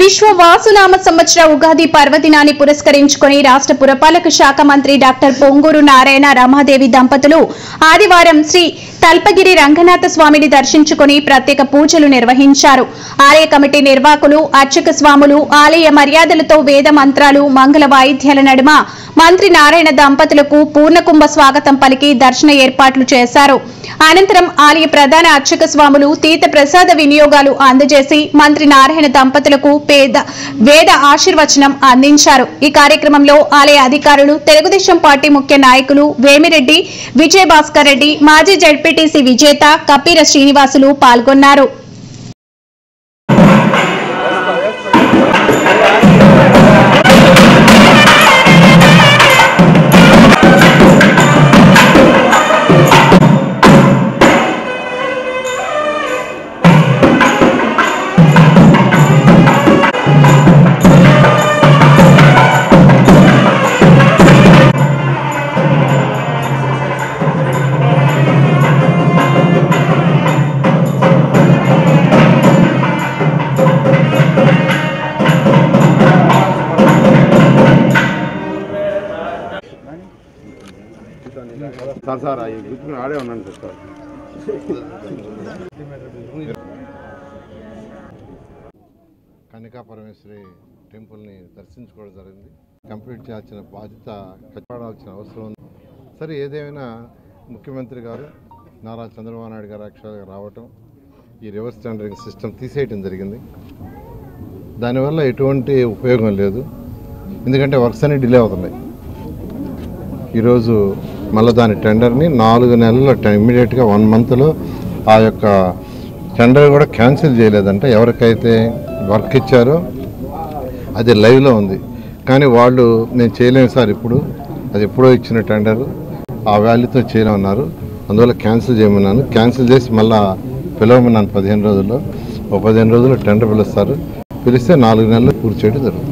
విశ్వ వాసునామ సంవత్సర ఉగాది పర్వదినాన్ని పురస్కరించుకుని రాష్ట్ర పురపాలక శాఖ మంత్రి డాక్టర్ పొంగూరు నారాయణ రమాదేవి దంపతులు ఆదివారం శ్రీ తల్పగిరి రంగనాథ స్వామిని దర్శించుకుని ప్రత్యేక పూజలు నిర్వహించారు. ఆలయ కమిటీ నిర్వాహకులు, అర్చక స్వాములు ఆలయ మర్యాదలతో వేద మంత్రాలు, మంగళ వాయిద్యాల నడుమ మంత్రి నారాయణ దంపతులకు పూర్ణకుంభ స్వాగతం పలికి దర్శన ఏర్పాట్లు చేశారు. అనంతరం ఆలయ ప్రధాన అర్చక స్వాములు తీర్థ ప్రసాద వినియోగాలు అందజేసి మంత్రి నారాయణ దంపతులకు వేద ఆశీర్వచనం అందించారు. ఈ కార్యక్రమంలో ఆలయ అధికారులు, తెలుగుదేశం పార్టీ ముఖ్య నాయకులు వేమిరెడ్డి విజయభాస్కర్ రెడ్డి, మాజీ జడ్పీటీసీ విజేత కపీర శ్రీనివాసులు పాల్గొన్నారు. సార్ ఈ గుర్తుకుని ఆడే ఉన్నాను సార్. కన్యకా పరమేశ్వరి టెంపుల్ని దర్శించుకోవడం జరిగింది. కంప్లీట్ చేయాల్సిన బాధ్యత కట్టడాల్సిన అవసరం ఉంది. సరే, ఏదేమైనా ముఖ్యమంత్రి గారు నారా చంద్రబాబు నాయుడు గారు యాక్చువల్గా రావటం, ఈ రివర్స్ టెండరింగ్ సిస్టమ్ తీసేయటం జరిగింది. దానివల్ల ఎటువంటి ఉపయోగం లేదు, ఎందుకంటే వర్క్స్ అన్ని డిలే అవుతున్నాయి. ఈరోజు మళ్ళీ దాని టెండర్ని 4 నెలల్లో ఇమ్మీడియట్గా 1 మంత్లో ఆ యొక్క టెండర్ కూడా క్యాన్సిల్ చేయలేదంటే, ఎవరికైతే వర్క్ ఇచ్చారో అది లైవ్లో ఉంది. కానీ వాళ్ళు నేను చేయలేను సార్, ఇప్పుడు అది ఎప్పుడో ఇచ్చిన టెండర్ ఆ వాల్యూతో చేయలేమన్నారు. అందువల్ల క్యాన్సిల్ చేయమన్నాను. క్యాన్సిల్ చేసి మళ్ళీ పిలవమన్నాను 15 రోజుల్లో. 15 రోజుల్లో టెండర్ పిలుస్తారు. పిలిస్తే 4 నెలలు పూర్తి చేయడం జరుగుతుంది.